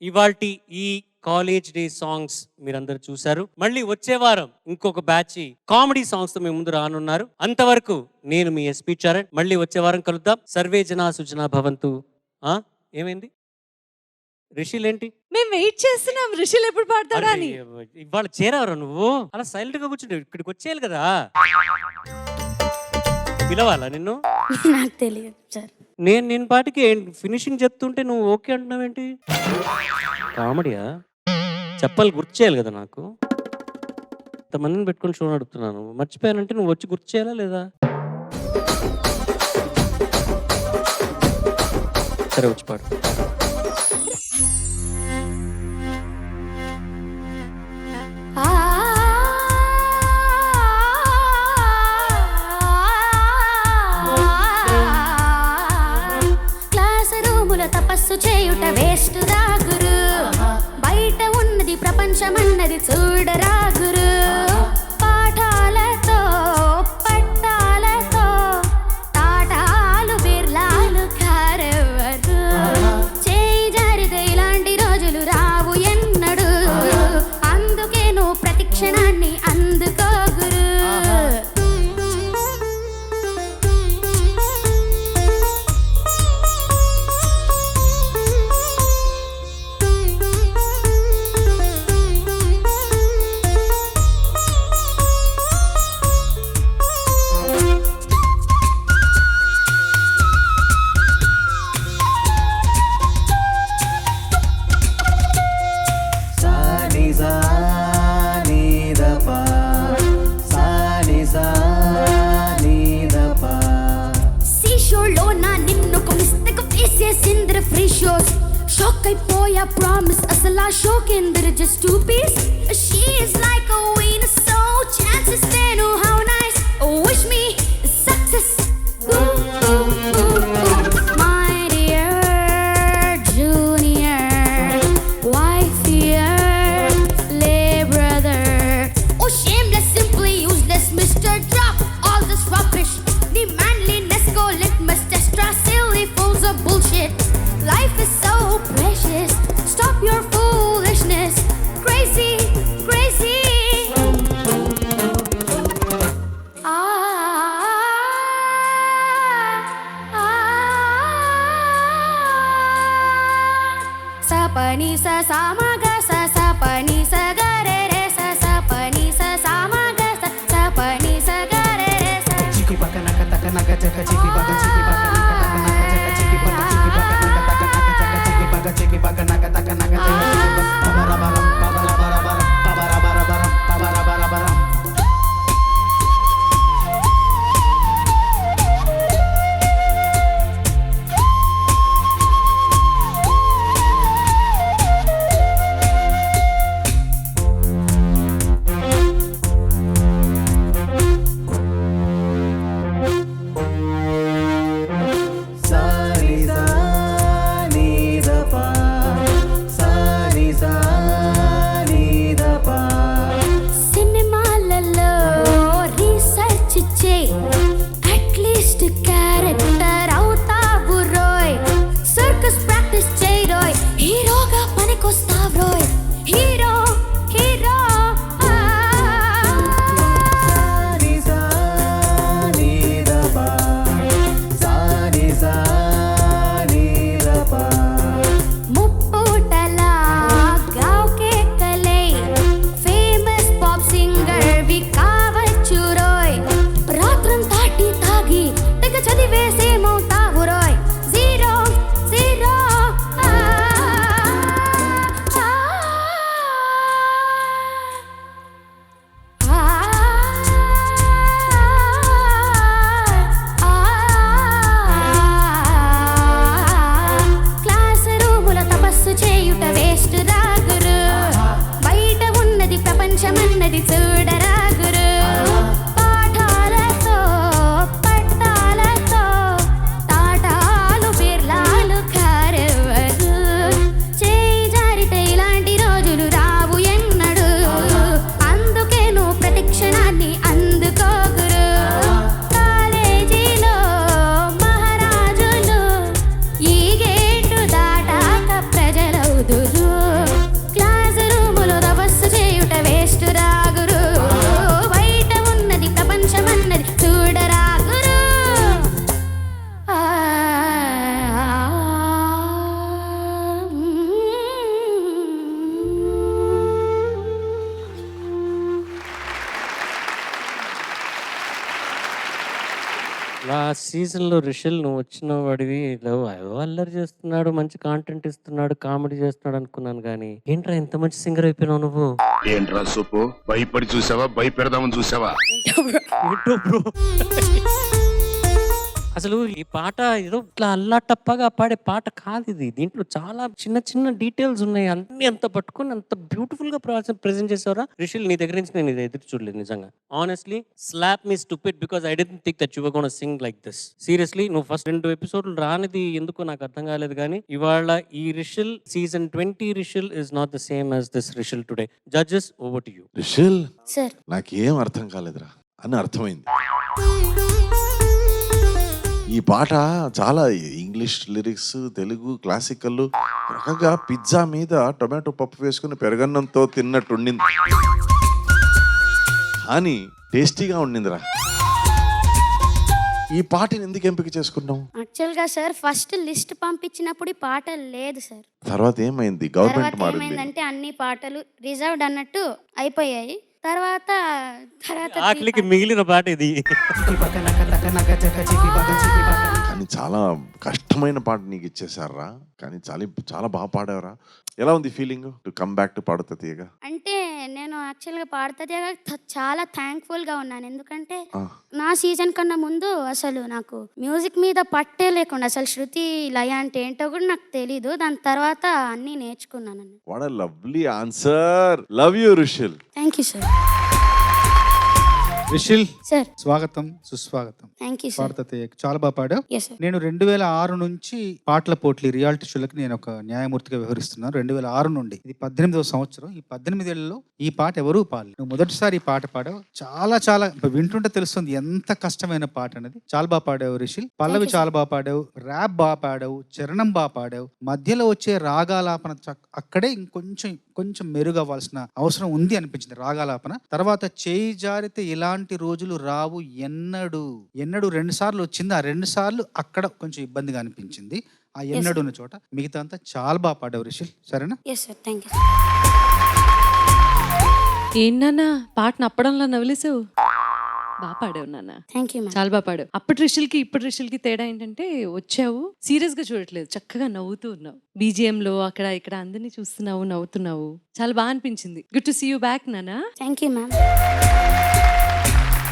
ఇవాల్టి ఈ college day songs మీరందరూ చూశారు. మళ్ళీ వచ్చే వారం ఇంకొక బ్యాచ్ కామెడీ సాంగ్స్ తో మీ ముందు రానున్నారు. అంతవరకు నేను మీ ఎస్పీ చరణ్. మళ్ళీ వచ్చే వారం కలుద్దాం. సర్వే జనా సుజనా భవంతు. ఏమైంది రిషిలేంటి? మేము వెయిట్ చేస్తున్నాం రిషిల్ ఎప్పుడు పాడతాడా అని. ఇవాళ చేరావరా నువ్వు? అలా సైలెంట్ గా కూర్చుంటే ఇక్కడికి వచ్చేయాలి కదా. పిలవాలా నిన్ను? నాకు తెలియదు సార్. నేను పాటికి ఫినిషింగ్ చెప్తుంటే నువ్వు ఓకే అంటున్నావేంటి? కామెడీయా? చెప్పాలి, గుర్తు చేయాలి కదా నాకు. ఇంతమందిని పెట్టుకొని షో నడుపుతున్నాను, మర్చిపోయానంటే నువ్వు వచ్చి గుర్తు చేయాలా లేదా? సరే వచ్చి పాడు. తపస్సు చేయుట వేస్ట్ రాగురు, బయట ఉన్నది ప్రపంచమన్నది చూడరా గురు. పాఠాలతో పట్టాలతో తాటాలు బిర్లాలు కారెవరు. చేయి జారితే ఇలాంటి రోజులు రావు ఎన్నడు, అందుకే నువ్వు ప్రతి క్షణాన్ని అందుకో గురు. I promise asala shock in there just two piece. She is like a winner, so chances they know how nice. Wish me success. Ooh, ooh, ooh, ooh. My dear junior, wife here, lay brother. Oh shameless, simply useless, Mr. Drop all this rubbish. The manliness go litmus test, silly fools of bullshit. Life is so precious. Stop your foolishness. Crazy, crazy. Sa pa ni sa sa ma ga sa pa ni sa ga re re sa pa ni sa ma ga sa pa ni sa ga re re sa. Chiki baka naka taka naka jaka chiki baka chiki baka naka taka naka jaka chiki baka chiki baka naka taka naka jaka chiki baka chiki baka naka taka naka jaka chiki baka babara bara babara bara bara babara bara bara babara bara bara. Season లో రిషల్ నువ్వు వచ్చిన వాడివి ఏదో అల్లరి చేస్తున్నాడు, మంచి content ఇస్తున్నాడు, comedy చేస్తున్నాడు అనుకున్నాను కానీ ఏంట్రా ఇంత మంచి సింగర్ అయిపోయినావు నువ్వు? ఏంట్రా సూపు, భయపడి చూసావా భయపెడదామని చూసావా? ఏంటో బ్రో అసలు ఈ పాట ఏదో ఇట్లా అల్లా టప్పగా పాడే పాట కాదు ఇది. దీంట్లో చాలా చిన్న చిన్న డీటెయిల్స్ ఉన్నాయి. అన్ని అంత పట్టుకొని అంత బ్యూటిఫుల్ గా ప్రెజెంట్ చేసావరా రిషిల్. నీ దగ్గర నుంచి నేను ఇది ఎదురు చూడలేదు నిజంగా. Honestly slap me stupid because I don't think that you were gonna sing like this. Seriously నువ్వు ఫస్ట్ 2 ఎపిసోడ్లు రానిది ఎందుకో నాకు అర్థం కాలేదు కానీ ఇవాళ ఈ Rishil season 20 Rishil is not the same as this Rishil today. Judges over to you. Rishil sir నాకేం అర్థం కాలేదురా అని అర్థమైంది. ఈ పాట చాలా ఇంగ్లీష్ లిరిక్స్, తెలుగు క్లాసికల్, రకంగా పిజ్జా మీద టొమాటో పప్పు వేసుకుని పెరగన్నంతో తిన్నట్టుండింది కానీ టేస్టీగా ఉండిందిరా. ఈ పాటని ఎందుకు ఎంపిక చేసుకున్నావు? యాక్చువల్గా సార్ ఫస్ట్ లిస్ట్ పంపించినప్పుడు ఈ పాట లేదు సార్. తర్వాత ఏమైంది? గవర్నమెంట్ తర్వాత మారింది. ఏమైందంటే అన్ని పాటలు రిజర్వ్డ్ అన్నట్టు అయిపోయాయి. తర్వాత ఆఖరికి మిగిలిన పాట ఇది. కానీ చాలా కష్టమైన పాట నీకు ఇచ్చేసారా, కానీ చాలా చాలా బాగా పాడావరా. ఎలా ఉంది feeling to come back to Paaduta Theeyaga? అంటే నేను యాక్చువల్గా పాడుతుంది చాలా థ్యాంక్ఫుల్గా ఉన్నాను. ఎందుకంటే నా సీజన్ కన్నా ముందు అసలు నాకు మ్యూజిక్ మీద పట్టే లేకుండా అసలు శృతి లయ అంటే ఏంటో కూడా నాకు తెలీదు. దాని తర్వాత అన్నీ నేర్చుకున్నాను. What a lovely answer. Love you Rishil. Thank you sir. Rishil sir స్వాగతం, సుస్వాగతం. Thank you sir. పాడతా చాలా బాగా పాడావు. Yes sir. నేను 2006 నుంచి పాటల పోట్లి రియాలిటీ షోలకి నేను ఒక న్యాయమూర్తిగా వ్యవహరిస్తున్నాను. 2006 నుండి ఇది 18వ సంవత్సరం. ఈ 18 ఏళ్లలో ఈ పాట ఎవరూ పాడలేదు. నువ్వు మొదటిసారి ఈ పాట పాడావు. చాలా చాలా వింటుంటే తెలుస్తుంది ఎంత కష్టమైన పాట అనేది. చాలా బాగా పాడావు రిషిల్. పల్లవి చాలా బాగా పాడావు, ర్యాప్ బాగా పాడావు, చరణం బాగా పాడావు. మధ్యలో వచ్చే రాగాలాపన అక్కడే కొంచెం మెరుగవ్వాల్సిన అవసరం ఉంది అనిపించింది రాగాలాపన. తర్వాత చేయి జారితే ఇలాంటి రోజులు రావు ఎన్నడు 2 సార్లు వచ్చింది. ఆ 2 సార్లు అక్కడ కొంచెం ఇబ్బందిగా అనిపించింది. ఆ ఎన్నడు ఉన్న చోట మిగతా అంతా చాలా బాగా పాడావు రిషిల్. సరేనా? Yes sir. Thank you. ఏంటన్నా పాటను అప్పడంలో నవ్వులేసావు. బాగా పాడావు నాన్న. Thank you ma'am. చాలా బాగా పాడావు. అప్పటి రిషిల్కి ఇప్పటి రిషిల్కి తేడా ఏంటంటే వచ్చావు సీరియస్ గా చూడట్లేదు, చక్కగా నవ్వుతూ ఉన్నావు. బీజిఎం లో అక్కడ ఇక్కడ అందరినీ చూస్తున్నావు, నవ్వుతున్నావు. చాలా బాగా అనిపించింది. Good to see you back నాన్న. Thank you ma'am.